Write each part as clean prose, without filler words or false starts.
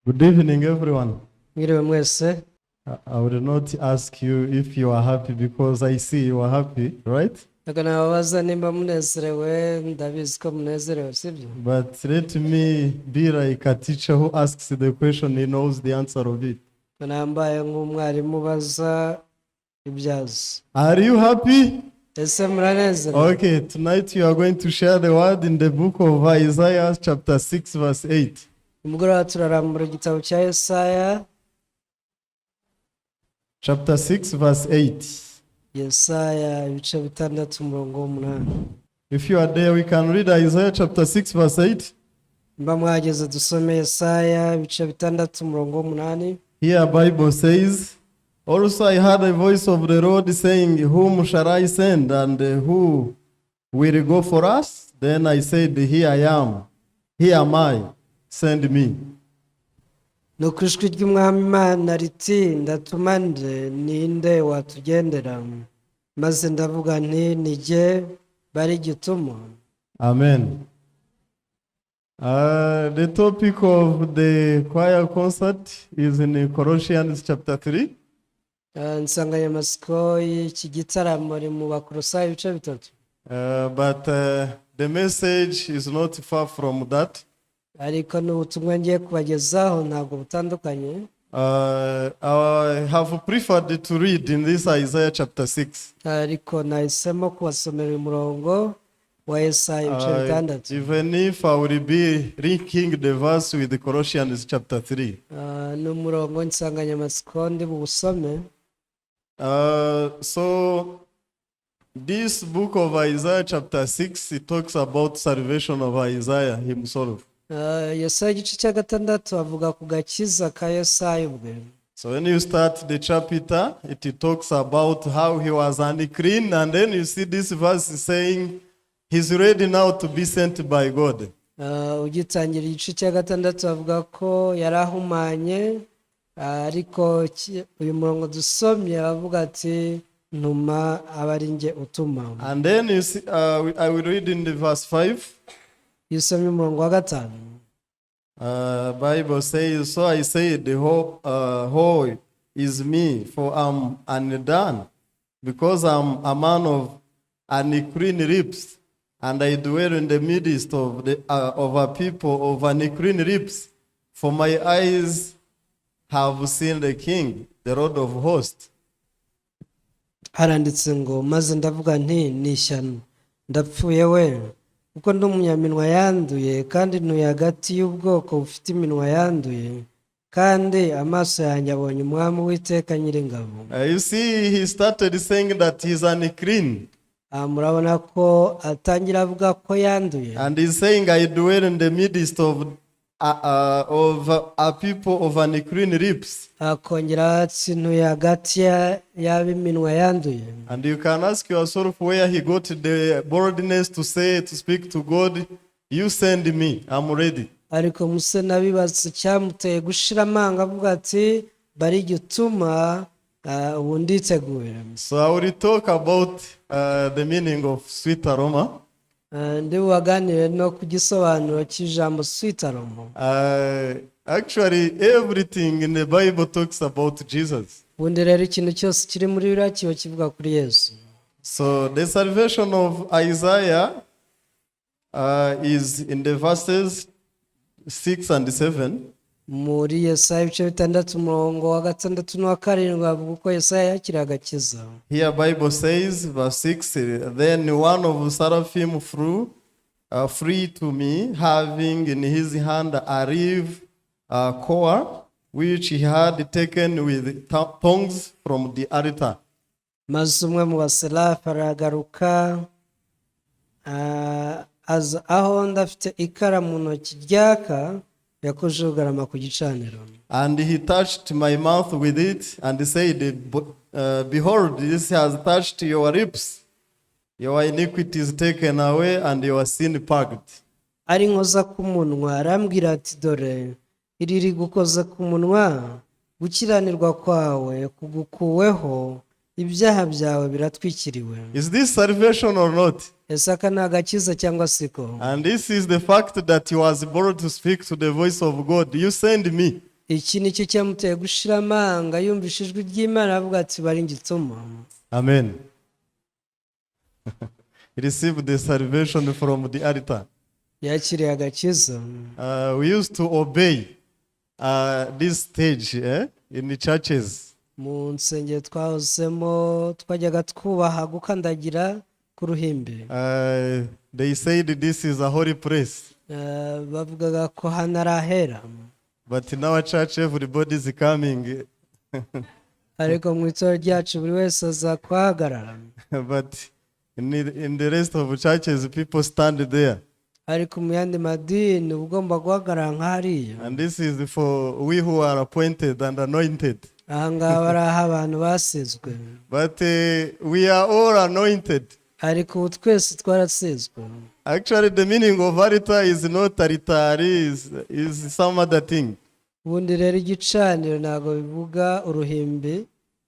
Good evening, everyone. Mwiriwe mwese. I would not ask you if you are happy because I see you are happy, right? Nababaza nimba munezerewe, ndabizi ko munezerewe, sibyo? But let me be like a teacher who asks the question, he knows the answer of it. Nambaye nk'umwarimu baza ibyazo. Are you happy? Ese muranezerewe? Okay, tonight you are going to share the word in the book of Isaiah chapter 6 verse 8. Umugoroba turarambura igitabo cya Yesaya. Chapter 6 verse 8. Yesaya ibice 6:8. If you are there, we can read Isaiah chapter 6 verse 8. Mba mwageze dusome Yesaya ibice 6:8. Here Bible says, also I heard a voice of the Lord saying, whom shall I send, and who will go for us? Then I said, here I am, here am I, send me. Nuko ijwi ry'Umwami Imana riti ndatuma nde ninde watugendera, maze ndavuga nti ni jye bari gituma. Amen. The topic of the choir concert is in Colossians chapter 3. Insanganyamatsiko y'iki gitaramo iri mu Bakolosayi ibice 3. But the message is not far from that. Ariko n'ubutumwa ngiye kubagezaho ntabwo butandukanye. I have preferred to read in this Isaiah chapter 6. Ariko nahisemo kubasomera umurongo wa Yesaya ibice 6. Even if I will be linking the verse with the Colossians chapter 3. N'umurongo insanganyamatsiko ndi busome. So this book of Isaiah chapter 6, it talks about salvation of Isaiah himself. Yesaya igice cya 6 avuga ku gakiza ka Yesaya ubwe. So when you start the chapter, it talks about how he was unclean, and then you see this verse saying he's ready now to be sent by God. Ugitangira igice cya 6 avuga ko yarahumanye, ariko uyu murongo dusomye avuga ati ntuma abari nge utuma. And then you see, I will read in the verse 5. Yusomye umurongo wa 5. Bible says, so I said, woe is me, for I'm undone, because I'm a man of unclean lips, and I dwell in the midst of a people of unclean lips, for my eyes have seen the King, the Lord of hosts. Haranditse ngo maze ndavuga nti nishyano ndapfuye we, kuko ndi umunyaminwa yanduye kandi ntuye hagati y'ubwoko bufite iminwa yanduye, kandi amaso yanjye abonye umwami w'iteka nyiringabo. You see, he started saying that he's unclean. Murabona ko atangira avuga ko yanduye. And he's saying, I dwell in the midst of a people of unclean lips. Akongera ati ntuye hagati y'ab'iminwa yanduye. And you can ask yourself where he got the boldness to speak to God, you send me, I'm ready. Ariko muse nabibaza cyamuteye gushira amanga avuga ati bari gituma ubu nditeguye. So I will talk about the meaning of sweet aroma. Ndi waganire no ku gisobanuro cy'ijambo sweet aroma. Actually, everything in the Bible talks about Jesus. Ubundi rero ikintu cyose kiri muri Bibiliya kiba kivuga kuri Yesu. So the salvation of Isaiah is in the verses 6 and 7. Muri Yesaya ibice 6 umurongo wa 6 n'uwa 7 avuga uko Yesaya yakiri agakiza. Here Bible says, verse 6, then one of seraphim flew free to me, having in his hand a reed cord, which he had taken with tongs from the altar. Maze umwe mu baserafi aragaruka aza aho ndafite ikara mu ntoki ryaka yakujugarama ku gicaniro. And he touched my mouth with it and said, behold, this has touched your lips. Your iniquity is taken away and your sin purged. Ari nkoza ku munwa arambwira ati dore iri rigukoza ku munwa, gukiranirwa kwawe kugukuweho, ibyaha byawe biratwikiriwe. Is this salvation or not? Ese aka ni agakiza cyangwa siko? And this is the fact that he was able to speak to the voice of God. You send me. iki nicyo cyamuteye gushira amanga yumvise ijwi ry'Imana avuga ati bari ngituma. Amen. He received the salvation from the altar. Yakiriye agakiza. We used to obey this stage in the churches. Mu nsengero twahozemo twajyaga twubaha gukandagira ku ruhimbi. They said this is a holy place. Bavugaga ko hano ari ahera. But in our church everybody is coming. Ariko mu itorero ryacu buri wese aza kuhagarara. But in the rest of the churches people stand there. Ariko mu yandi madini ugomba guhagarara nk'hariya. And this is for we who are appointed and anointed. Ahangaha bari aho abantu basizwe. But we are all anointed. Ariko ubu twese twarasizwe. Actually the meaning of altar is not altar, is some other thing. Ubundi rero igicaniro ntabwo bivuga uruhimbi.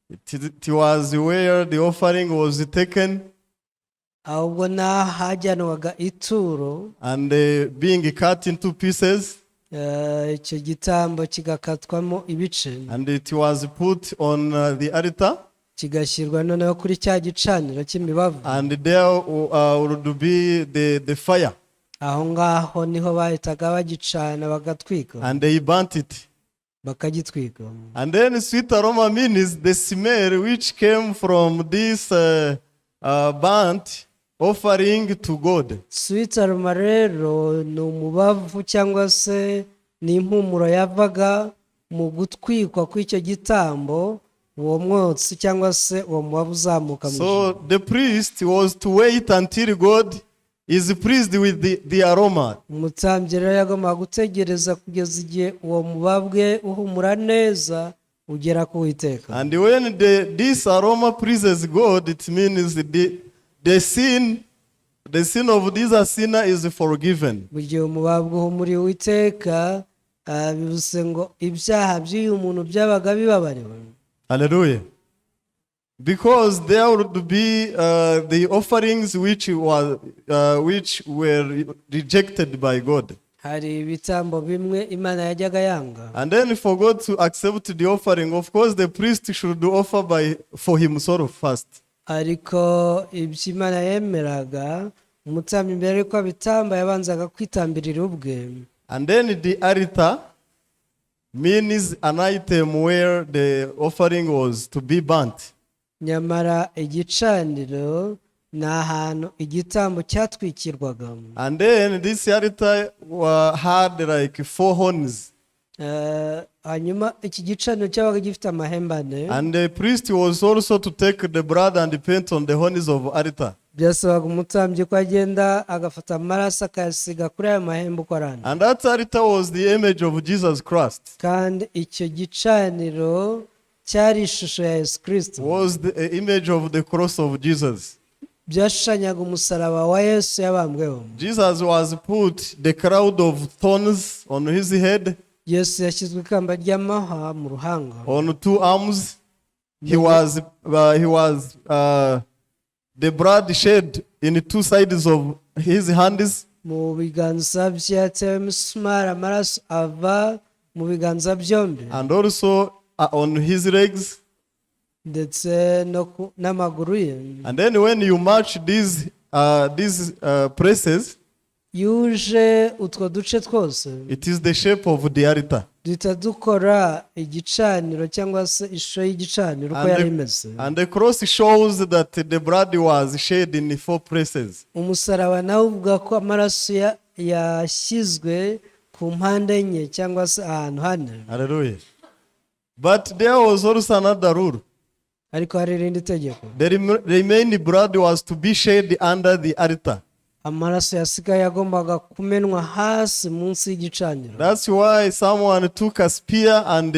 It was where the offering was taken. Ahubwo n'ahajyanwaga ituro. And being cut into pieces. Icyo gitambo kigakatwamo ibice. And it was put on the altar. Kigashyirwa noneho kuri cya gicaniro cy'imibavu. And there would be the fire. Aho ngaho niho bahitaga bagicana bagatwika. And they burnt it. Bakagitwika. And then sweet aroma means the smell which came from this burnt offering to God. Sweet aroma rero ni umubavu cyangwa se ni impumuro yavaga mu gutwikwa kw'icyo gitambo, uwo mwotsi cyangwa se uwo mubavu uzamuka mu ijuru. So the priest was to wait until God is pleased with the aroma. Umutambyi rero yagombaga gutegereza kugeza igihe uwo mubabwe uhumura neza ugera ku Uwiteka. And when this aroma pleases God, it means the sin of this sinner is forgiven. Mu gihe umubabwe uhumuriye Uwiteka, bivuze ngo ibyaha by'uyu muntu byabaga bibabariwe. Hallelujah. Because there would be the offerings which were rejected by God. Hari ibitambo bimwe Imana yajyaga yanga. And then for God to accept the offering, of course the priest should offer for himself first. Ariko ibyo Imana yemeraga, umutambyi mbere yuko abitamba yabanzaga kwitambirira ubwe. And then the altar means an item where the offering was to be burnt. Nyamara igicaniro ni ahantu igitambo cyatwikirwaga. And then this altar had like 4 horns. Hanyuma iki gicaniro cyabaga gifite amahembe ane. And the priest was also to take the blood and paint on the horns of altar. Byasabaga umutambyi ko agenda agafata amaraso akayasiga kuri ayo mahembe uko arana. And that altar was the image of Jesus Christ. Kandi icyo gicaniro cyari ishusho ya Yesu Kristo. Was the image of the cross of Jesus. Byashushanyaga umusaraba wa Yesu yabambweho. Jesus was put the crown of thorns on his head. Yesu yashyizwe ikamba ry'amahwa mu ruhanga. On 2 arms. He was the blood shed in 2 sides of his hands. Mu biganza bye yatewe imisumari, amaraso ava mu biganza byombi. And also on his legs. Ndetse n'amaguru ye. And then when you match these places, yuje utwo duce twose, it is the shape of the altar. duhita dukora igicaniro cyangwa se ishusho y'igicaniro uko yari imeze. And the cross shows that the blood was shed in 4 places. Umusaraba nawe uvuga ko amaraso yashyizwe ku mpande enye cyangwa se ahantu hane. Hallelujah. But there was also another rule. Ariko hari irindi tegeko. The remaining blood was to be shed under the altar. Amaraso yasigaye yagombaga kumenwa hasi munsi y'igicaniro. That's why someone took a spear and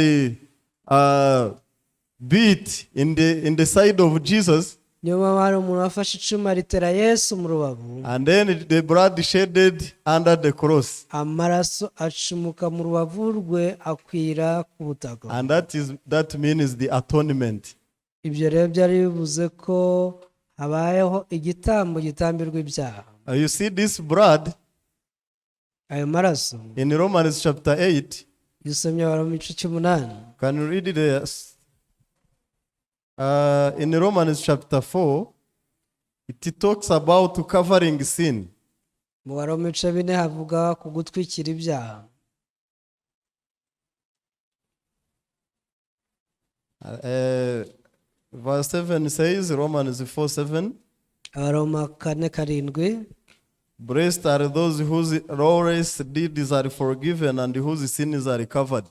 beat in the side of Jesus. Niyo mpamvu hari umuntu wafashe icyuma ritera Yesu mu rubavu. And then the blood shedded under the cross. Amaraso acumuka mu rubavu rwe akwira ku butaka. And that means the atonement. Ibyo rero byari bivuze ko habayeho igitambo gitambirwa ibyaha. You see this blood ayo maraso in Romans chapter 8, Yusomye Abaroma igice cy'umunani. Can you read it there? In Romans chapter 4, it talks about covering sin. Mu Baroma ibice 4 havuga ku gutwikira ibyaha. Verse 7 says, Romans 4:7, Abaroma 4:7, blessed are those whose lawless deeds are forgiven and whose sins are covered.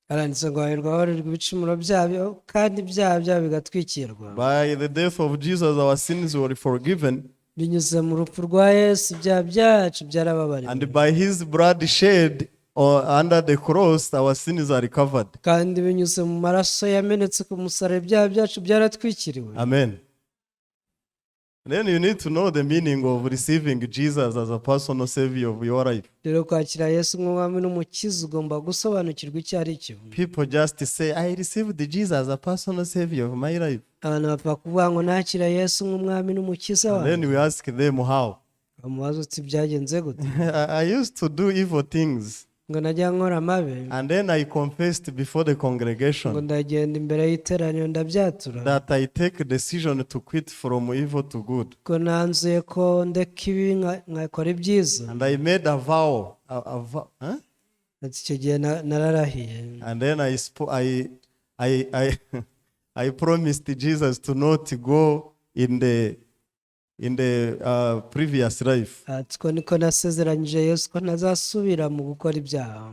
aranditse ngo hahirwa ababarirwa ibicumuro byabo kandi ibyaha byabo bigatwikirwa. By the death of Jesus, our sins were forgiven, Binyuze mu rupfu rwa Yesu ibyaha byacu byarababariwe. and by his blood shed under the cross, our sins are covered. Kandi binyuze mu maraso yamenetse ku musaraba ibyaha byacu byaratwikiriwe. Amen. Then you need to know the meaning of receiving Jesus as a personal savior of your life. Rero kwakira Yesu nk'umwami n'umukiza ugomba gusobanukirwa icyo ari cyo. People just say, I received Jesus as a personal savior of my life. Abantu bapfa kuvuga ngo nakira Yesu nk'umwami n'umukiza And then wawe. we ask them how. Bamubaza uti byagenze gute? I used to do evil things, Ngo najya nkora amabi. and then I confessed before the Ngo congregation ndagenda imbere y'iteraniro ndabyatura. that I take a decision to quit from evil to good. Ko nanzuye ko ndeka ibi nkakora ibyiza. And I made a vow. Huh? Ati icyo gihe nararahiye. And then I promised Jesus to not go in the previous life. Ati ko niko nasezeranyije Yesu ko ntazasubira mu gukora ibyaha.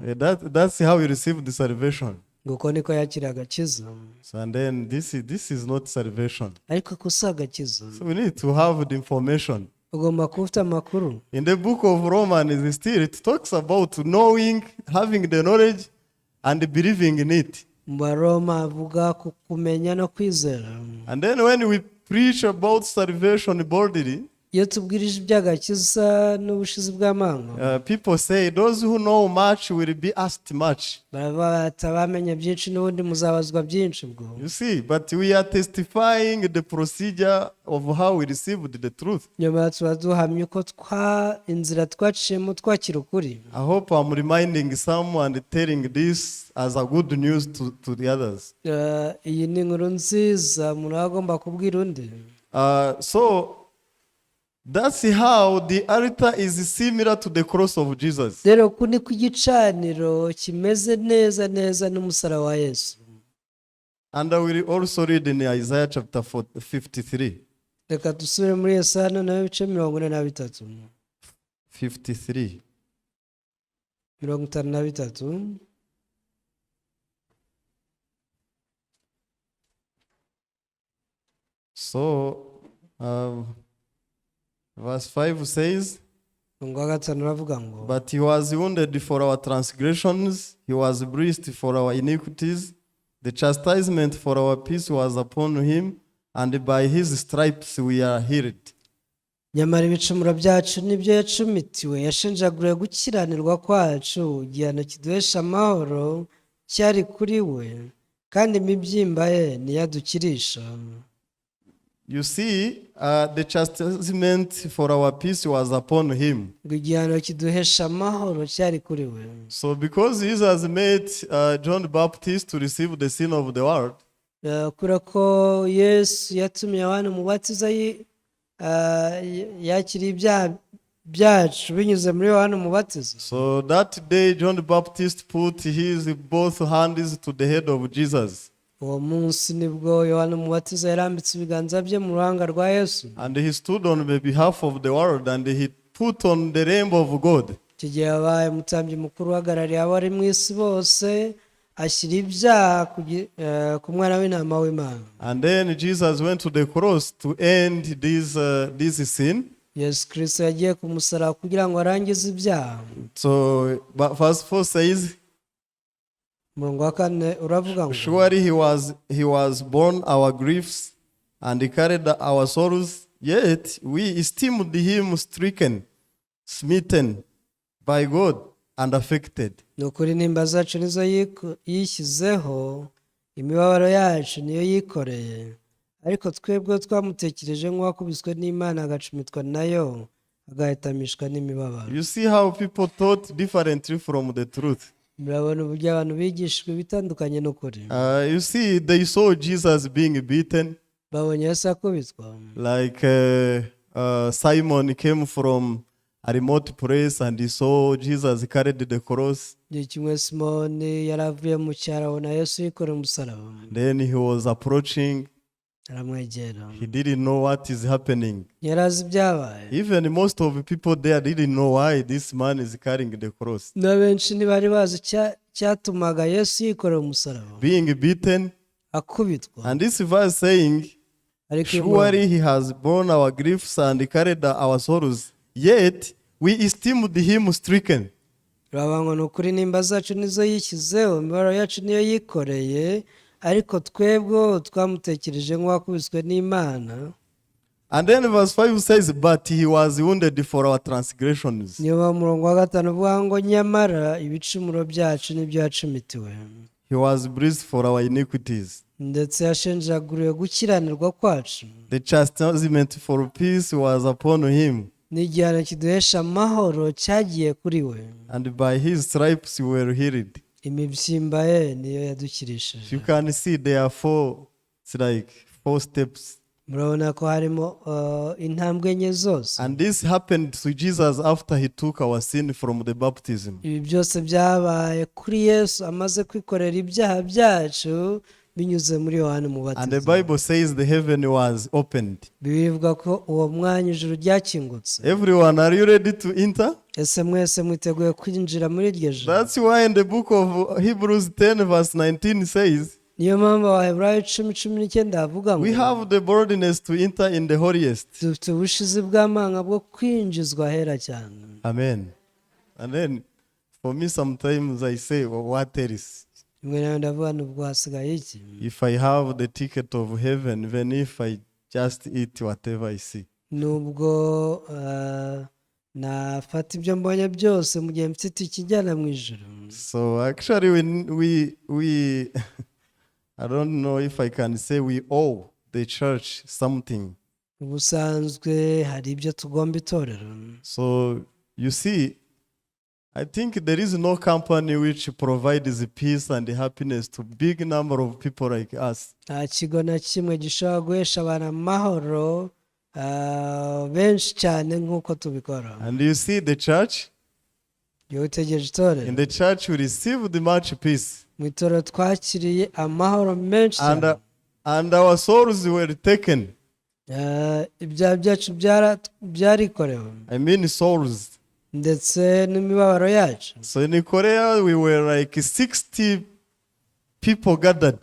That's how we received the salvation. Ngo uko niko yakira agakiza. So, and then this is not salvation. Ariko ko si agakiza. So we need to have the information. Ugomba kuba ufite amakuru. In the book of Romans, still it talks about knowing, having the knowledge, and believing in it. Mu Baroma avuga ku kumenya no kwizera. And then when we preach about salvation boldly, Iyo tubwirije iby'agakiza n'ubushizi bw'amanga, people say those who know much will be asked much. baravuga bati abamenye byinshi n'ubundi muzabazwa byinshi ubwo. You see, but we are testifying the procedure of how we received the truth. Nyuma tuba duhamya uko inzira twaciyemo twakira ukuri. I hope I'm reminding some and telling this as a good news to the others. Iyi ni inkuru nziza umuntu aba agomba kubwira undi. So that's how the altar is similar to the cross of Jesus. Rero ku ni ku gicaniro kimeze neza neza n'umusaraba wa Yesu. And I will also read in Isaiah chapter 53. Reka dusubire muri Yesaya nayo ibice 43. 53. 53. So, verse 5 says, Ngo gatanu ravuga ngo, but he was wounded for our transgressions, he was bruised for our iniquities, the chastisement for our peace was upon him, and by his stripes we are healed. nyamara ibicumuro byacu nibyo yacumitiwe, yashenjaguriwe gukiranirwa kwacu, igihano kiduhesha amahoro cyari kuri we, kandi imibyimba ye niyo adukirisha. You see, the chastisement for our peace was upon him. Ngo igihano kiduhesha amahoro cyari kuri we. So because Jesus made John the Baptist to receive the sin of the world, Kubera ko Yesu yatumye abantu mubatiza yakiriye ibyaha byacu binyuze muri Yohana umubatiza. so that day John the Baptist put his both hands to the head of Jesus. Uwo munsi nibwo Yohana umubatiza yarambitse ibiganza bye mu ruhanga rwa Yesu. And he stood on the behalf of the world and he put on the Lamb of God. Icyo gihe yabaye umutambyi mukuru uhagarariye abari mu isi bose, ashyira ibyaha ku mwana w'intama w'Imana. And then Jesus went to the cross to end this sin. Yesu Kristo yagiye ku musaraba kugira ngo arangize ibyaha. So verse 4 says, Umurongo wa 4 uravuga ngo, surely he was borne our griefs and he carried our sorrows, yet we esteemed him stricken, smitten by God and afflicted. ni ukuri intimba zacu nizo yishyizeho, imibabaro yacu niyo yikoreye, ariko twebwe twamutekereje nk'uwakubiswe n'Imana agacumitwa nayo, agahitamishwa n'imibabaro. You see how people thought differently from the truth. murabona uburyo abantu bigishwa ibitandukanye n'ukuri. You see, they saw Jesus being beaten. Babonye Yesu akubitwa. Like Simon came from a remote place and he saw Jesus carried the cross. Igihe kimwe Simoni yari avuye mu cyaro abona Yesu yikoreye umusaraba. Then he was approaching. Aramwegera. He didn't know what is happening. Yari azi ibyabaye. Even most of the people there didn't know why this man is carrying the cross. Na benshi ntibari bazi cyatumaga Yesu yikoreye umusaraba. Being beaten. Akubitwa. And this verse saying, surely he has borne our griefs and carried our sorrows, yet we esteemed him stricken. Urabona ni ukuri nimba zacu nizo yishyizeho, imibabaro yacu niyo yikoreye, ariko twebwe twamutekereje nk'uwakubiswe n'Imana. And then verse 5 says, but he was wounded for our transgressions. Niyo murongo wa 5 uvuga ngo nyamara ibicumuro byacu nibyo yacumitiwe. He was bruised for our iniquities. Ndetse yashenjaguriwe gukiranirwa kwacu. The chastisement for peace was upon him. N'igihano kiduhesha amahoro cyagiye kuri we. And by his stripes we were healed. Imibyimba ye niyo yadukirishije. You can see there are it's like 4 steps. Murabona ko harimo intambwe enye zose. And this happened to Jesus after he took our sin from the baptism. Ibi byose byabaye kuri Yesu amaze kwikorera ibyaha byacu binyuze muri Yohana Umubatiza. And the Bible says the heaven was opened. Bivuga ko uwo mwanya ijuru ryakingutse. Everyone, are you ready to enter? Ese mwese mwiteguye kwinjira muri iryo juru? That's why in the book of Hebrews 10 verse 19 says, niyo mpamvu Abaheburayo 10:19 havuga ngo we have the boldness to enter in the holiest. dufite ubushizi bw'amanga bwo kwinjizwa ahera cyane. Amen. And then for me sometimes I say, well, what else? Rimwe na ndavuga nubwo hasigaye iki? If I have the ticket of heaven, even if I just eat whatever I see. Nubwo nafata ibyo mbonye byose mu gihe mfite ikijyana mu ijuru. So actually we I don't know if I can say we owe the church something. Ubusanzwe hari ibyo tugomba itorero. So you see, I think there is no company which provides peace and happiness to big number of people like us. Nta kigo na kimwe gishobora guhesha abantu amahoro benshi cyane nk'uko tubikora. And you see the church? Iyo utegereje itorero. In the church we received much peace. Mu itorero twakiriye amahoro menshi cyane. And our souls were taken. Ibyaha byacu byarikorewe. I mean souls. Ndetse n'imibabaro yacu. So in Korea we were like 60 people gathered.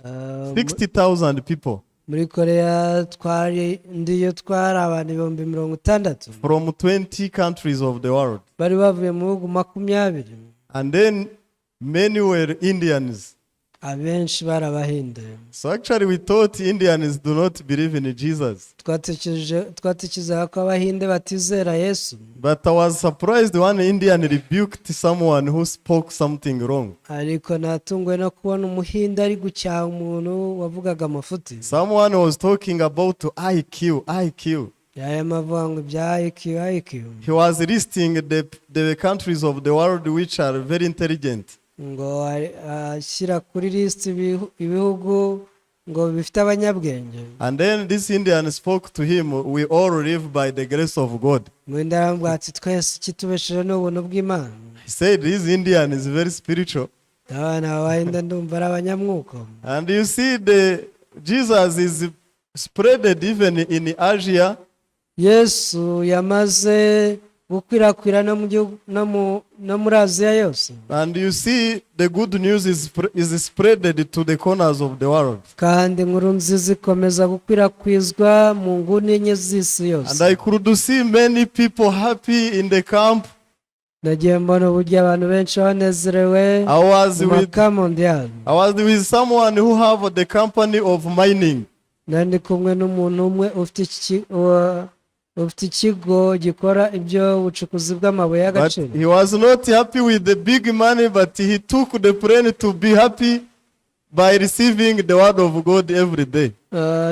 60,000 people. Muri Korea twari abantu 60,000 from 20 countries of the world. Bari bavuye mu bihugu 20. And then many were Indians. Abenshi barabahinde. So actually we thought Indians do not believe in Jesus. Twatekerezaga ko abahinde batizera Yesu. But I was surprised one Indian rebuked someone who spoke something wrong. Ariko natunguwe no kubona umuhinde ari gucyaha umuntu wavugaga amafuti. Someone was talking about IQ. Yamavuga ngo bya IQ. He was listing the countries of the world which are very intelligent. Ngo ashyira kuri list ibihugu ngo bifite abanyabwenge. And then this Indian spoke to him, we all live by the grace of God. Mwenda ati twese kitubesheje n'ubuntu bw'Imana. He said this Indian is very spiritual. Abana b'Abahinde ndumva ari abanyamwuka. And you see Jesus is spreaded even in Asia. Yesu yamaze gukwirakwira no muri Aziya yose. And you see the good news is spreaded to the corners of the world. Kandi inkuru nziza ikomeza gukwirakwizwa mu nguni enye z'isi yose. And I could see many people happy in the camp. Nagiye mbona uburyo abantu benshi banezerewe. I was with someone who have the company of mining. Nandi kumwe n'umuntu umwe ufite ikigo gikora ibyo bucukuzi bw'amabuye y'agaciro. He was not happy with the big money, but he took the plane to be happy by receiving the word of God every day.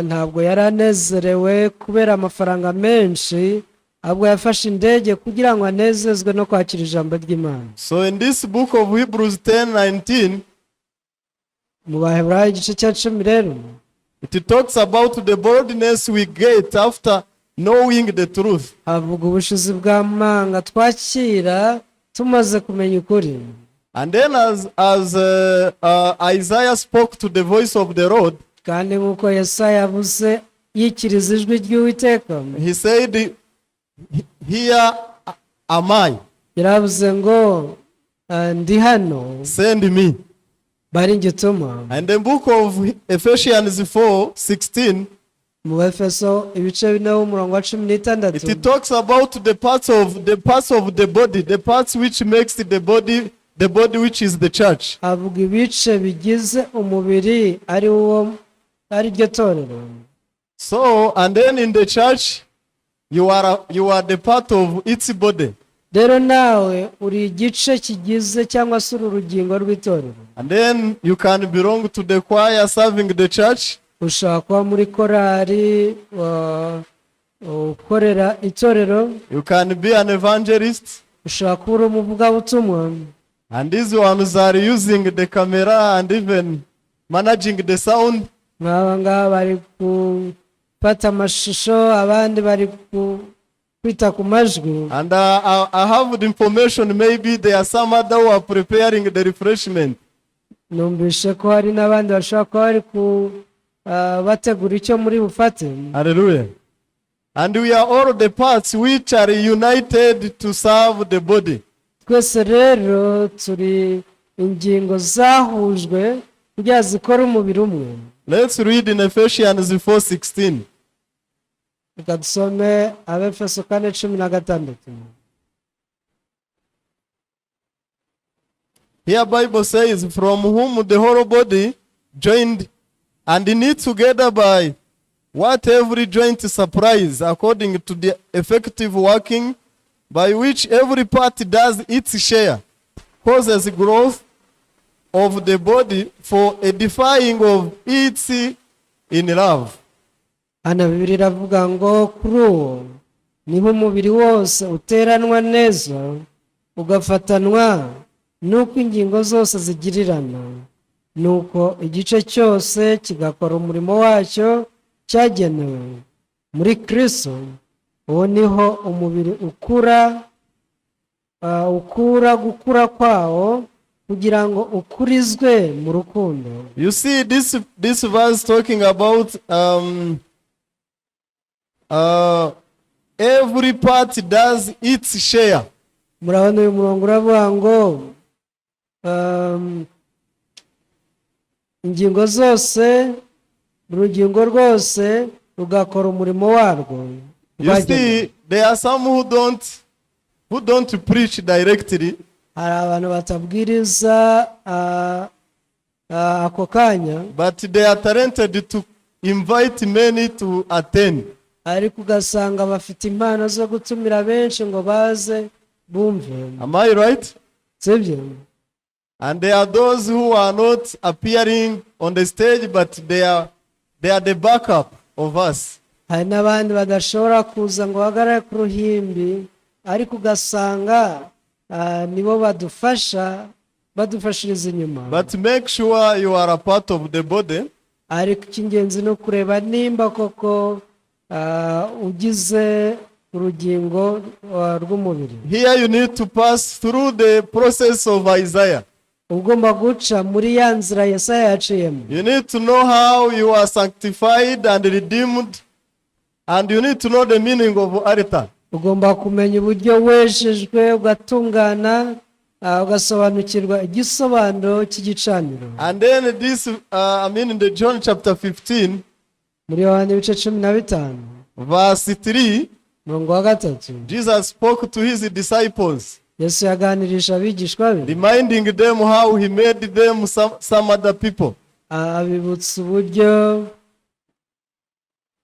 Ntabwo yaranezerewe kubera amafaranga menshi, ahubwo yafashe indege kugira ngo anezezwe no kwakira ijambo ry'Imana. So in this book of Hebrews 10:19, Mu Baheburayo igice cya 10 rero it talks about the boldness we get after knowing the truth. havuga ubushizi bw'amanga twakira tumaze kumenya ukuri. And then as Isaiah spoke to the voice of the Lord, kandi nk'uko Yesaya yavuze yikiriza ijwi ry'Uwiteka, he said, "Here am I, yaravuze ngo ndi hano, send me." bari ngituma. And the book of Ephesians 4:16, Mu Efeso ibice 4 umurongo wa 16 it talks about the parts of the body, the parts which makes the body which is the church. havuga ibice bigize umubiri ari ryo torero. So, and then in the church, you are the part of its body. Rero nawe uri igice kigize cyangwa se urugingo rw'itorero. And then you can belong to the choir serving the church. Ushobora kuba muri korari ukorera itorero. You can be an evangelist. Ushobora kuba uri umuvugabutumwa. And these ones are using the camera and even managing the sound. Nk'aba bari gufata amashusho, abandi bari kwita ku majwi. And I have the information, maybe there are some other who are preparing the refreshment. Numvise ko hari n'abandi bashobora kuba bari bategura icyo muri bufate. Hallelujah. And we are all the parts which are united to serve the body. Twese rero turi ingingo zahujwe kugira zikora umubiri umwe. Let's read in Ephesians 4:16. Reka dusome Abefeso 4:16. Here Bible says, "From whom the whole body joined and knit together by what every joint supplies, according to the effective working by which every part does its share, causes growth of the body for edifying of its in love." Hano Bibiliya iravuga ngo kuri uwo niho umubiri wose uteranwa neza ugafatanwa nuko ingingo zose zigirirana, nuko igice cyose kigakora umurimo wacyo cyagenewe muri Kristo. Uwo niho umubiri gukura kwawo kugira ngo ukurizwe mu rukundo. You see this verse talking about every part does its share. Murabona uyu murongo uravuga ngo ingingo zose, urugingo rwose rugakora umurimo warwo. You see, there are some who don't preach directly. Hari abantu batabwiriza ako kanya, but they are talented to invite many to attend. ariko ugasanga bafite impano zo gutumira benshi ngo baze bumve. Am I right? Sibyo? And there are those who are not appearing on the stage, but they are the backup of us. Hari n'abandi badashobora kuza ngo bahagarare ku ruhimbi, ariko ugasanga nibo badufashiriza inyuma. But make sure you are a part of the body. Ariko icy'ingenzi ni ukureba nimba koko ugize urugingo rw'umubiri. Here you need to pass through the process of Isaiah. Ugomba guca muri ya nzira Yesaya yaciyemo. You need to know how you are sanctified and redeemed, and you need to know the meaning of altar. Ugomba kumenya uburyo wejejwe ugatungana, ugasobanukirwa igisobanuro cy'igicaniro. And then this in the John chapter 15, muri Yohana ibice 15 verse 3, murongo wa 3, Jesus spoke to his disciples, Yesu yaganirisha abigishwa be, reminding them how he made them some other people. abibutsa uburyo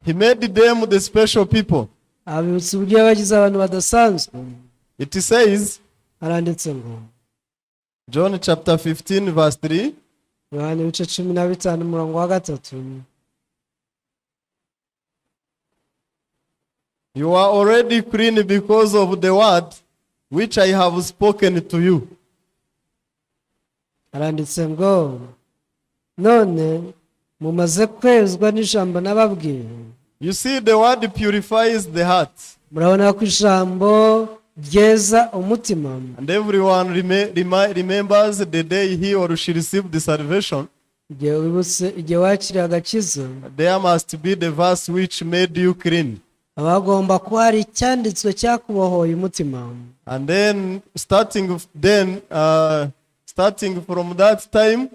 He made them the special people. abibutsa uburyo yabagize abantu badasanzwe. It says, haranditse ngo John chapter 15 verse 3, Yohana ibice 15 murongo wa 3, You are already clean because of the word which I have spoken to you. Haranditse ngo none mumaze kwezwa n'ijambo nababwiye. You see, the word purifies the heart. Murabona ko ijambo ryeza umutima. And everyone remembers the day he or she received the salvation. Igihe wibutse igihe wakiriye agakiza, There must be the verse which made you clean. abagomba kuba hari icyanditswe cyakubohoye umutima. And then starting from that time,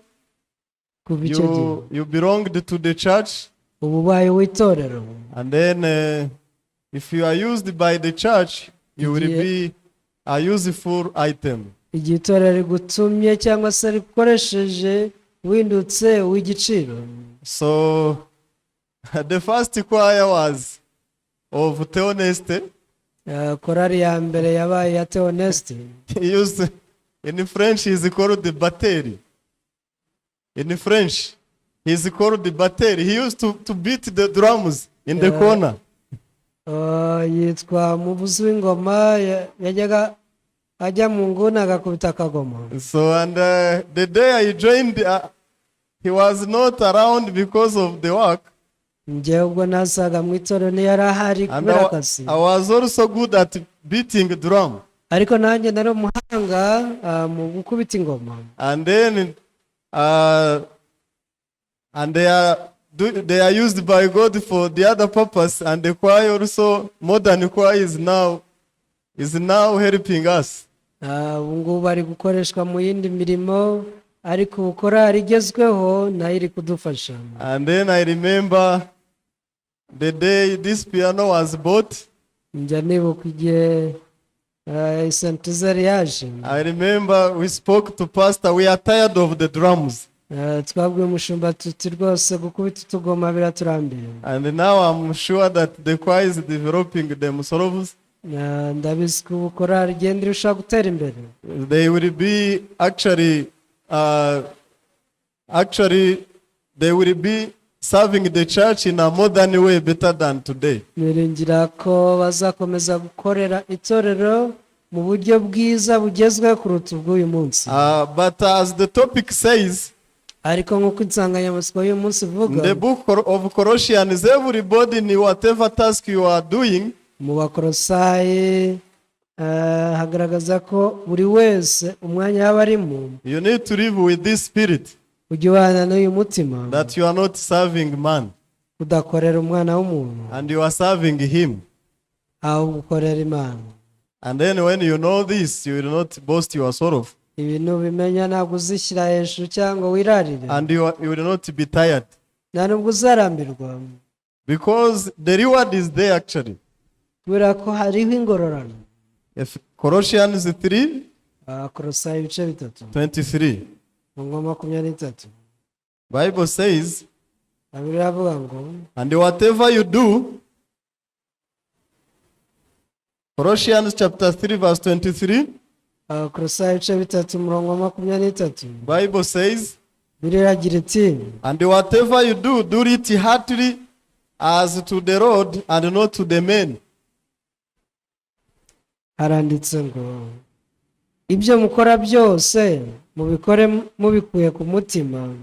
Kuva icyo gihe you belonged to the church. ubu ubaye w'itorero. And then if you are used by the church, you will be a useful item. Igihe itorero rigutumye cyangwa se rikoresheje windutse w'igiciro. So the first choir was of Theoneste. Korari ya mbere yabaye ya Theoneste. He used, in French is called the battery. In French, he's called the battery. He used to beat the drums in the corner. Yitwa muvuzi w'ingoma, yajyaga ajya mu nguni agakubita akagoma. So and the day I joined, he was not around because of the work. Njye ubwo nasaga mu itorero ntiyari ahari And kubera akazi. I was also good at beating drum. Ariko nanjye nari umuhanga mu gukubita ingoma. And then and they are used by God for the other purpose, and the choir also, modern choir is now helping us. Ubu ngubu bari gukoreshwa mu yindi mirimo, ariko ubu korari igezweho nayo iri kudufasha. And then I remember the day this piano was bought. Njya nibuka igihe Santizari yaje. I remember we spoke to pastor, we are tired of the drums. Twabwiye umushumba tuti rwose gukubita utugoma biraturambiye. And now I'm sure that the choir is developing themselves. Ndabizi ko ubu korari igenda irushaho gutera imbere. They will be actually they will be serving the church in a modern way better than today. Niringira ko bazakomeza gukorera itorero mu buryo bwiza bugezweho kuruta ubw'uyu munsi. But as the topic says, ariko nk'uko insanganyamatsiko y'uyu munsi ivuga, the book of Colossians, everybody in whatever task you are doing, mu Bakolosayi hagaragaza ko buri wese umwanya yaba arimo, you need to live with this spirit, ujye ubana n'uyu mutima, that you are not serving man, udakorera umwana w'umuntu, and you are serving him. ahubwo ukorera Imana. And then when you know this, you will not boast yourself. Ibintu bimenya ntabwo uzishyira hejuru cyangwa wirarire. And you will not be tired. Nta nubwo uzarambirwa. Because the reward is there actually. Kubera ko hariho ingororano. If Colossians 3, Kolosayi ibice 23. Ngoma 23. Bible says, Bibiliya avuga ngo, and whatever you do, Colossians chapter 3 verse 23. Kolosayi ibice 3:23. Bible says, Bibiliya agira iti, and whatever you do, do it heartily as to the Lord and not to the men. haranditse ngo, ibyo mukora byose mubikore mubikuye ku mutima,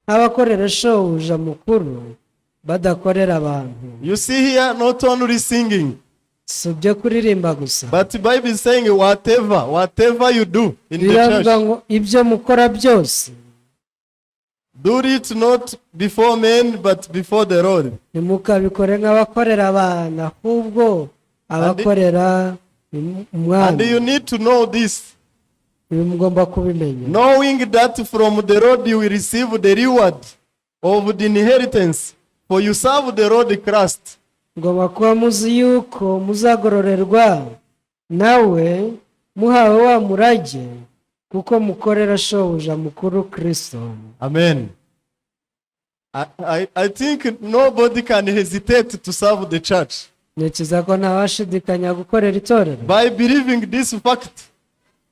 nk'abakorera sobuja mukuru, badakorera abantu. You see here, not only singing, si ibyo kuririmba gusa, but the Bible is saying whatever you do in the biravuga church, ngo ibyo mukora byose do it not before men but before the Lord. ntimukabikore nk'abakorera abantu, ahubwo abakorera And umwami. you need to know this, Ibi mugomba kubimenya, knowing that from the Lord you will receive the reward of the inheritance, for you serve the Lord Christ. ngomba kuba muzi yuko muzagororerwa nawe muhawe wa murage, kuko mukorera sobuja mukuru Kristo. Amen. I think nobody can hesitate to serve the church Ntekereza ko ntawashidikanya gukorera itorero by believing this fact.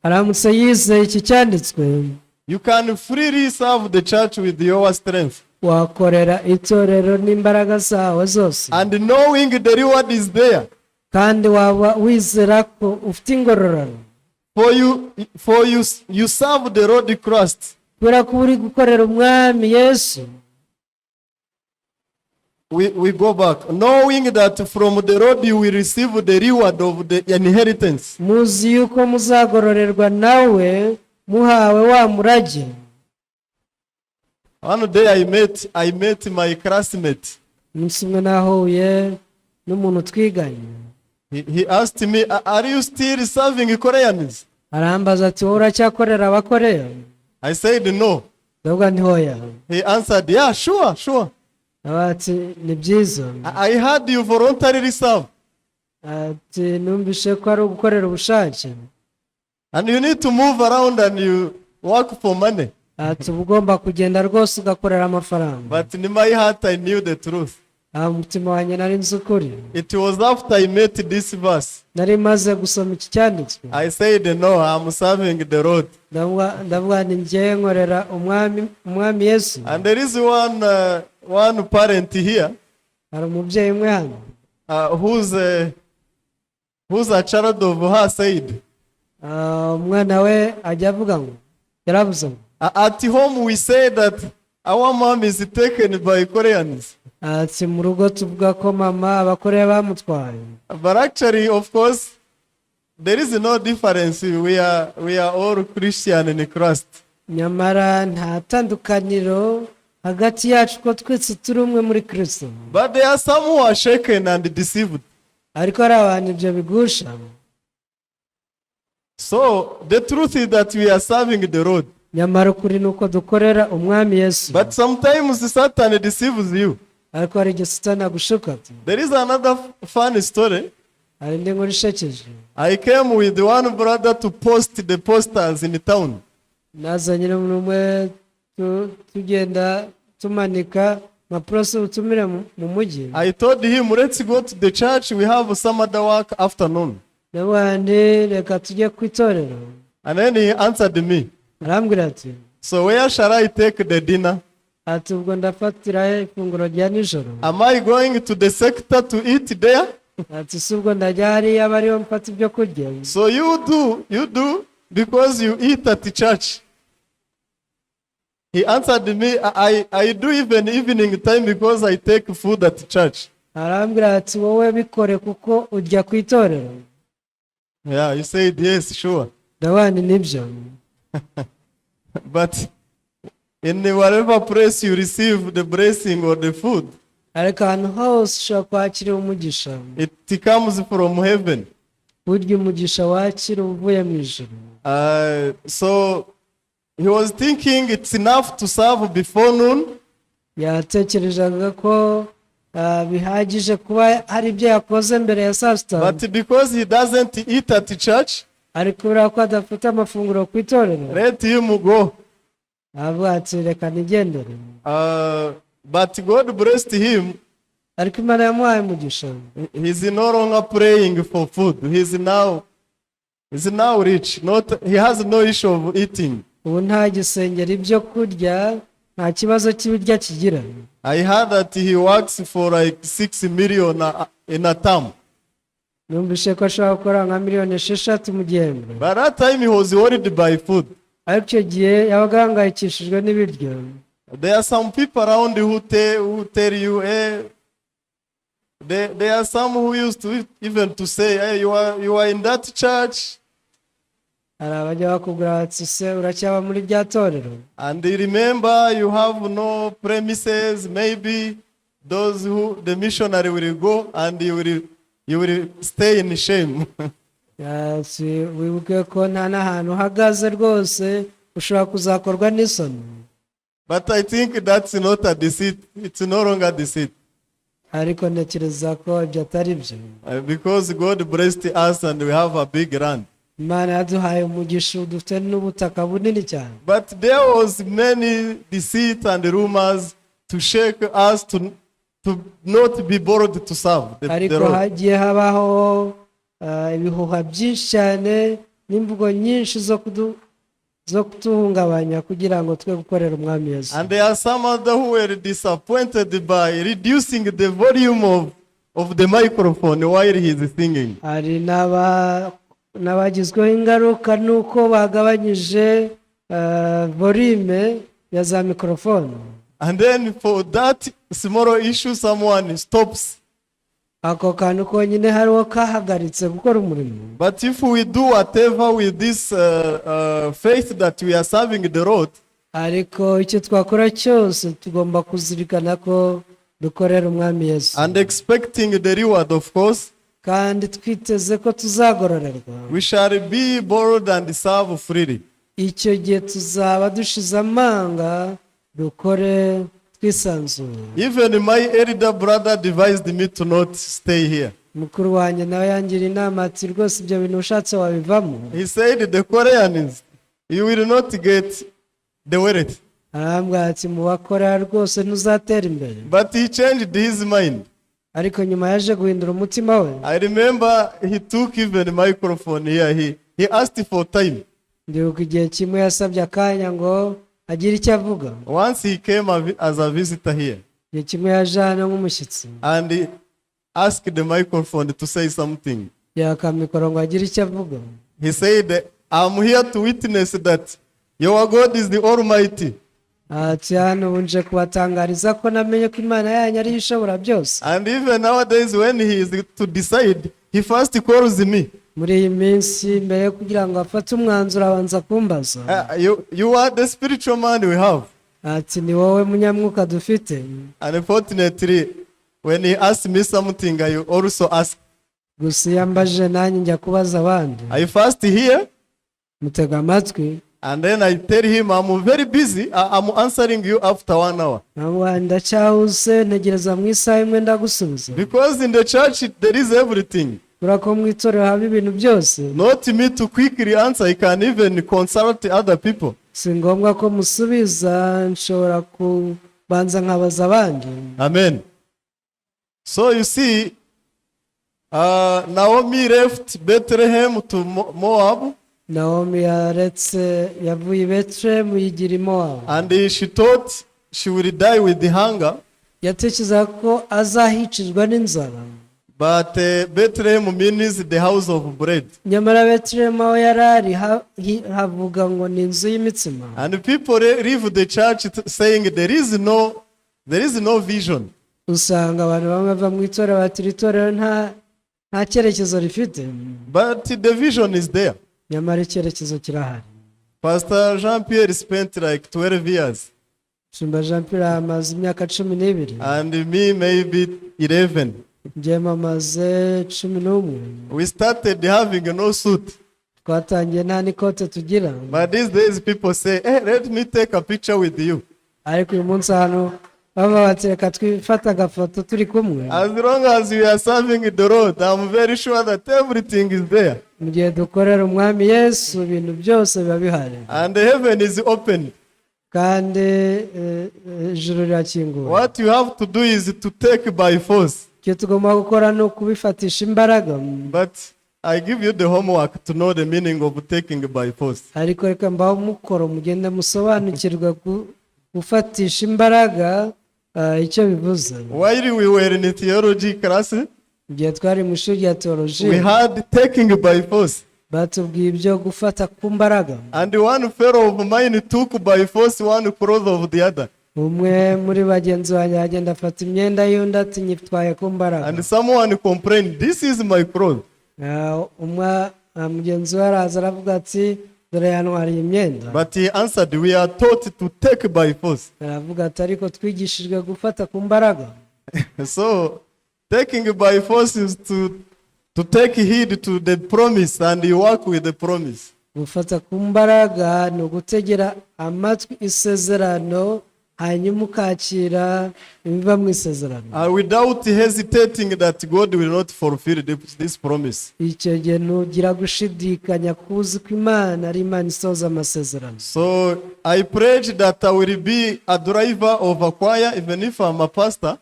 aramutse yizeye iki cyanditswe, You can freely serve the church with your strength. wakorera itorero n'imbaraga zawe zose, And knowing the reward is there. kandi waba wizera ko ufite ingororano. For you serve the Lord Christ. Kubera ko uri gukorera umwami Yesu, We go back, knowing that from the Lord you will receive the reward of the inheritance. muzi yuko muzagororerwa nawe muhawe wa murage. One day I met my classmate. Umunsi umwe nahuye n'umuntu twiganye, He asked me, are you still serving Koreans? arambaza ati wowe uracyakorera abakoreya? I said no. ndavuga nti hoya. He answered, yeah, sure. ati ni byiza. I heard you voluntarily serve. ati numvise ko ari ugukorera ubushake, And you need to move around and you work for money. ati uba ugomba kugenda rwose ugakorera amafaranga. But in my heart I knew the truth. Umutima wanjye nari nzi ukuri. It was after I met this verse. Nari maze gusoma iki cyanditswe. I said no, I'm serving the Lord. ndavuga ni njye nkorera umwami Yesu. And there is one parent here hari umubyeyi umwe hano who's a child of her said, umwana we ajya avuga ngo, yaravuze ngo, at home we say that our mom is taken by Koreans. ati mu rugo tuvuga ko mama abakoreya bamutwaye. But actually, of course, there is no difference. We are all Christian in Christ. nyamara nta tandukaniro hagati yacu ko twese turi umwe muri Kristo. But there are some who are shaken and deceived. ariko hari abantu ibyo bigusha. So the truth is that we are serving the Lord. nyamara ukuri ni uko dukorera umwami Yesu. But sometimes Satan deceives you. ariko hari igihe Satani agushuka. There is another funny story. hari indi nkuru ishekeje. I came with one brother to post the posters in town. nazanye n'umuntu umwe tugenda tumanika impapuro z'ubutumire mu mujyi. I told him, let's go to the church, we have some other work afternoon. n'abandi reka tujye ku itorero. And then he answered me, arambwira ati, so where shall I take the dinner? ati ubwo ndafatira ifunguro rya nijoro. Am I going to the sector to eat there? ati si ubwo ndajya hariya bariho mfata ibyo kurya. So you do because you eat at the church. He answered me, I do even evening time because I take food at the church. arambwira ati wowe bikore kuko urya ku itorero. Yeah, he said yes, sure. ndabona nibyo. But in whatever place you receive the blessing or the food, ariko ahantu hose ushobora kwakira umugisha. it comes from heaven. burya umugisha wakira uvuye mu ijuru. So he was thinking it's enough to serve before noon. yatekerezaga ko bihagije kuba hari ibyo yakoze mbere ya saa sita. But because he doesn't eat at the church, ariko kubera ko adafite amafunguro ku itorero, let him go. avuga ati reka nigendere. But God blessed him. ariko Imana yamuhaye umugisha. He's no longer praying for food. He's now rich. He has no issue of eating. ubu nta gisengera ibyo kurya, nta kibazo cy'ibiryo kigira. I heard that he works for like 6 million in a term. numvise ko ashobora gukora nka miliyoni 6 mu gihembwe. By that time he was worried by food. ariko icyo gihe yabaga ahangayikishijwe n'ibiryo. There are some people around who tell you, there are some who used to even to say, hey, you are in that church. hari abajya bakubwira bati se uracyaba muri rya torero. And remember, you have no premises. Maybe those who the missionary will go and you will stay in shame. wibuke ko nta n'ahantu uhagaze rwose ushobora kuzakorwa n'isoni. But I think that's not a deceit. It's no longer deceit. ariko ntekereza ko ibyo atari byo. Because God blessed us and we have a big land. Imana yaduhaye umugisha, dufite n'ubutaka bunini cyane. But there was many deceit and rumors to shake us to not be bold to serve the ariko Lord. hagiye habaho ibihuha byinshi cyane n'imvugo nyinshi zo kutuhungabanya kugira ngo twe gukorera umwami Yesu. And there are some other who were disappointed by reducing the volume of the microphone while he is singing. Hari n'abagizweho ingaruka nuko bagabanyije volume ya za mikrofone. And then for that small issue someone stops. Ako kantu konyine hariho kahagaritse gukora umurimo. But if we do whatever with this faith that we are serving the Lord, ariko icyo twakora cyose tugomba kuzirikana ko dukorera umwami Yesu, and expecting the reward, of course, kandi twiteze ko tuzagororerwa, we shall be bold and serve freely. icyo gihe tuzaba dushize amanga dukore twisanzuye. Even my elder brother advised me to not stay here. Mukuru wanjye nawe yangira inama ati rwose ibyo bintu ushatse wabivamo. He said the Koreans, you will not get the wealth. Arambwira ati mu bakora rwose ntuzatera imbere. But he changed his mind. Ariko nyuma yaje guhindura umutima we. I remember he took even microphone here. He asked for time. Ndibuka igihe kimwe yasabye akanya ngo agire icyo avuga. Once he came as a visitor here. Igihe kimwe yaje hano nk'umushyitsi. And he asked the microphone to say something. Yaka mikoro ngo agire icyo avuga. He said, I'm here to witness that your God is the Almighty. Ati hano unje kubatangariza ko namenye ko Imana yanyu ari ishobora byose. And even nowadays when he is to decide, he first calls me. Muri iyi minsi mbere kugira ngo afate umwanzuro abanza kumbaza. You are the spiritual man we have. Ati ni wowe munyamwuka dufite. Unfortunately, when he asks me something, I also ask. Gusa yambaje nanjye njya kubaza abandi. I first hear. Mutega amatwi. And then I tell him I'm very busy. I'm answering you after 1 hour. Ndacyahuse ntegereza mu isaha imwe ndagusubiza. Because in the church there is everything. Kurako mu itorero haba ibintu byose. Not me to quickly answer. I can even consult other people. Si ngombwa ko musubiza, nshobora kubanza nkabaza abandi. Amen. So you see, Naomi left Bethlehem to Moab. Naomi yavuye i Bethlehem yigira i Moab. And she thought she will die with the hunger. Yatekereza ko azahicirwa n'inzara. But Bethlehem means the house of bread. Nyamara Bethlehem aho yarari havuga ngo ni inzu y'imitsima. And people leave the church saying there is no vision. Usanga abantu bamwe bava mu itorero bati itorero nta cyerekezo rifite. But the vision is there. Nyamara icyerekezo kirahari. Pastor Jean-Pierre spent like 12 years. Shumba Jean-Pierre amaze imyaka 12. And me maybe 11. Njye amaze 11. We started having no suit. Twatangiye nta n'ikote tugira. But these days people say, hey, let me take a picture with you. Ariko uyu munsi hano baba batereka twifata agafoto turi kumwe. As long as you are serving the Lord, I'm very sure that everything is there. Mu gihe dukorera umwami Yesu ibintu byose biba bihari. And the heaven is open. Kandi ijuru rirakinguye. What you have to do is to take by force. Icyo tugomba gukora no kubifatisha imbaraga. But I give you the homework to know the meaning of taking by force. Ariko reka mbaho mukoro mugende musobanukirwa gufatisha imbaraga icyo bivuze. While we were in theology class, igihe twari mu ishuri rya theology, we had taking by force. batubwiye ibyo gufata ku mbaraga. And one fellow of mine took by force one cloth of the other. Umwe muri bagenzi banjye agenda afata imyenda y'undi ati nyitwaye ku mbaraga. And someone complained, this is my cloth. Umwe mugenzi we araza aravuga ati dore yantwariye imyenda. But he answered, we are taught to take by force. Aravuga ati ariko twigishijwe gufata ku mbaraga. So taking by force is to take heed to the promise and you work with the promise. Gufata ku mbaraga ni ugutegera amatwi isezerano hanyuma ukakira ibiva mu isezerano. Without hesitating that God will not fulfill this promise. Icyo gihe ntugira gushidikanya kuzi ko Imana ari Imana isohoza amasezerano. So I pledge that I will be a driver of a choir even if I'm a pastor.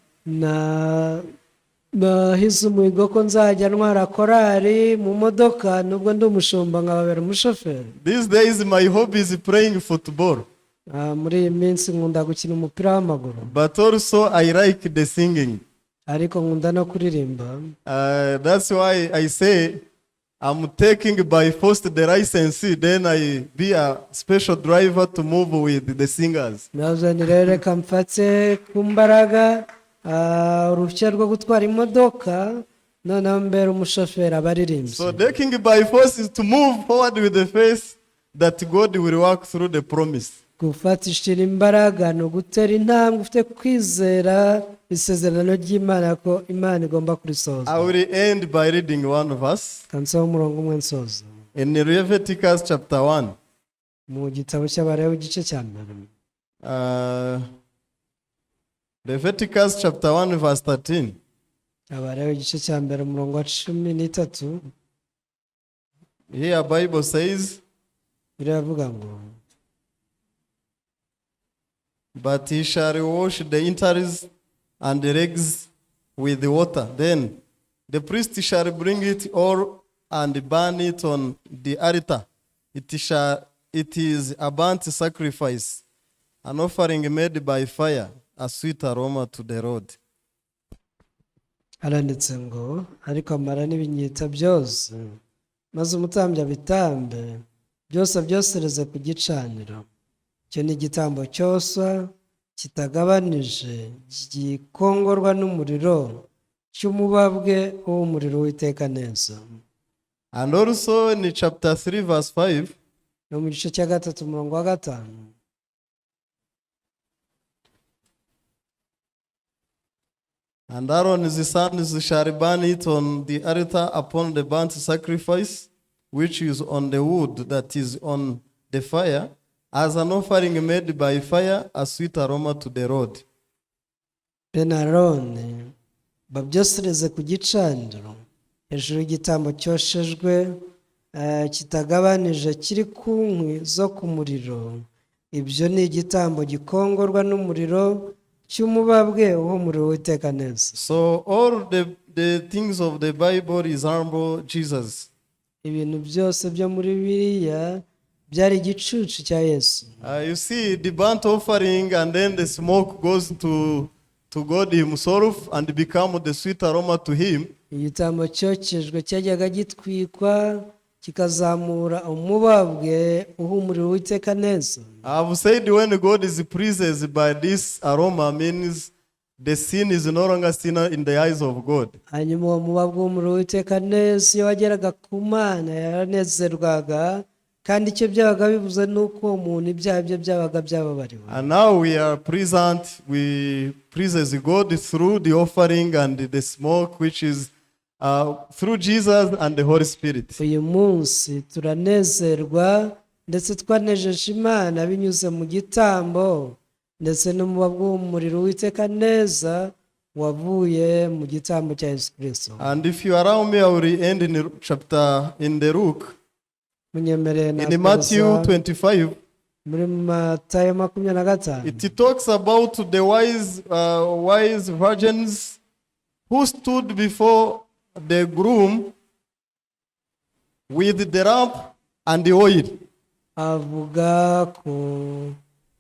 nahize umuhigo ko nzajya ntwara korari mu modoka nubwo ndi umushumba nkababera umushoferi. These days my hobby is playing football. Muri iyi minsi nkunda gukina umupira w'amaguru. But also I like the singing. Ariko nkunda no kuririmba. That's why I say I'm taking by force the license, then I be a special driver to move with the singers. Nazo ni rero reka mfate ku mbaraga uruhushya rwo gutwara imodoka noneho mbere umushoferi abaririmbyi. So taking by force is to move forward with the faith that God will work through the promise. Gufatishira imbaraga no gutera intambwe ufite kwizera isezerano ry'Imana ko Imana igomba kurisoza. I will end by reading one verse. Kanso umurongo umwe nsoza. In Leviticus chapter 1. Mu gitabo cy'Abalewi igice cya mbere. Leviticus chapter 1 verse 13. Abalewi igice cya mbere umurongo wa 13. Here Bible says, biravuga ngo, but he shall wash the interiors and the legs with the water. Then the priest shall bring it all and burn it on the altar. It is a burnt sacrifice, an offering made by fire, a sweet aroma to the Lord. Aranditse ngo, ariko amara n'ibinyita byose maze umutambyi abitambe byose byosereze ku gicaniro. Icyo ni igitambo cyoswa kitagabanije gikongorwa n'umuriro cy'umubabwe w'umuriro w'iteka neza. And also in chapter 3 verse 5, no mu gice cya 3 umurongo wa 5, and Aaron's sons shall burn it on the altar upon the burnt sacrifice, which is on the wood that is on the fire, as an offering made by fire, a sweet aroma to the Lord. Bene Aroni babyosereze ku gicaniro hejuru y'igitambo cyoshejwe kitagabanije kiri ku nkwi zo ku muriro. Ibyo ni igitambo gikongorwa n'umuriro cy'umubabwe w'umuriro w'iteka neza. So all the things of the Bible resemble Jesus. Ibintu byose byo muri Bibiliya byari igicucu cya Yesu. You see the burnt offering, and then the smoke goes to God himself and become the sweet aroma to him. Igitambo cyokejwe cyajyaga gitwikwa kikazamura umubabwe uhumuriro w'iteka neza. I've said when God is pleased by this aroma, means the sin is no longer sin in the eyes of God. Hanyuma uwo mubabwe w'umuriro w'iteka neza iyo wageraga ku Mana yaranezerwaga, kandi icyo byabaga bivuze nuko umuntu ibyaha bye byabaga byababariwe. And now we are present, we praise God through the offering and the smoke, which is through Jesus and the Holy Spirit. Uyu munsi turanezerwa ndetse twanejeje Imana binyuze mu gitambo ndetse n'umubabwe w'umuriro w'iteka neza wavuye mu gitambo cya Yesu Kristo. And if you allow me, I will end in chapter in the Luke. In Matthew 25, muri Matayo 25, it talks about the wise virgins who stood before the groom with the lamp and the oil. Avuga ku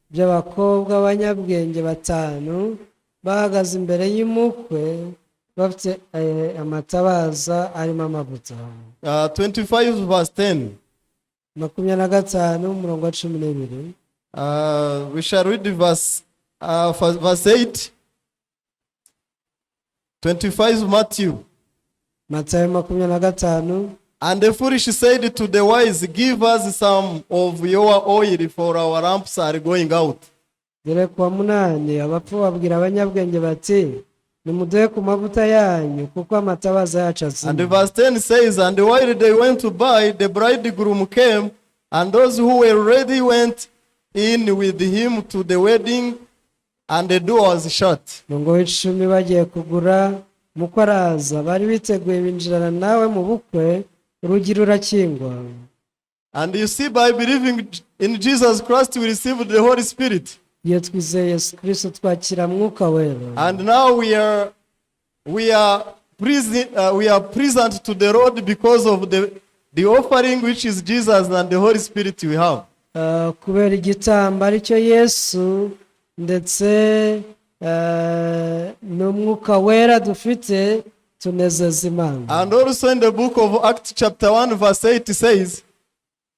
by'abakobwa b'abanyabwenge batanu bahagaze imbere y'umukwe bafite amatabaza arimo amavuta. 25 verse 10. 25 umurongo wa 12. We shall read verse 8. 25 Matthew. Matayo 25. And the foolish said to the wise, give us some of your oil, for our lamps are going out. Dore kwa 8 abapfu babwira abanyabwenge bati nimuduhe ku mavuta yanyu kuko amatabaza yacu azima. And verse 10 says, and while they went to buy, the bridegroom came, and those who were ready went in with him to the wedding, and the door was shut. Ngo 10 bagiye kugura mukwe araza, bari biteguye binjirana nawe mu bukwe, urugi rurakingwa. And you see, by believing in Jesus Christ, we received the Holy Spirit. Iyo twizeye Yesu Kristo twakira mwuka wera. And now we are present to the Lord because of the offering which is Jesus and the Holy Spirit we have. Kubera igitambo aricyo Yesu ndetse n'umwuka wera dufite tunezeza Imana. And also in the book of Acts chapter 1 verse 8 it says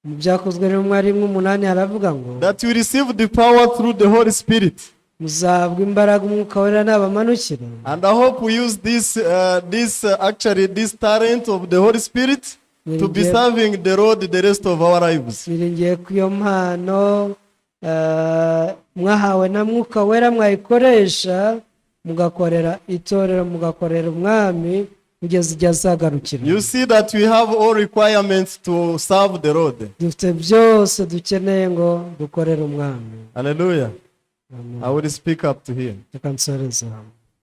mu byakozwe n'umwe rimwe umunani haravuga ngo that we receive the power through the Holy Spirit. muzabwa imbaraga umwuka wera nabamanukira. And I hope we use this talent of the Holy Spirit to be serving the Lord the rest of our lives. Niringiye ku iyo mpano mwahawe na mwuka wera mwayikoresha mugakorera itorero mugakorera umwami kugeza igihe azagarukira. You see that we have all requirements to serve the Lord. Dufite byose dukeneye ngo dukorere umwami. Hallelujah. I will speak up to him. Reka nsoreze hamwe.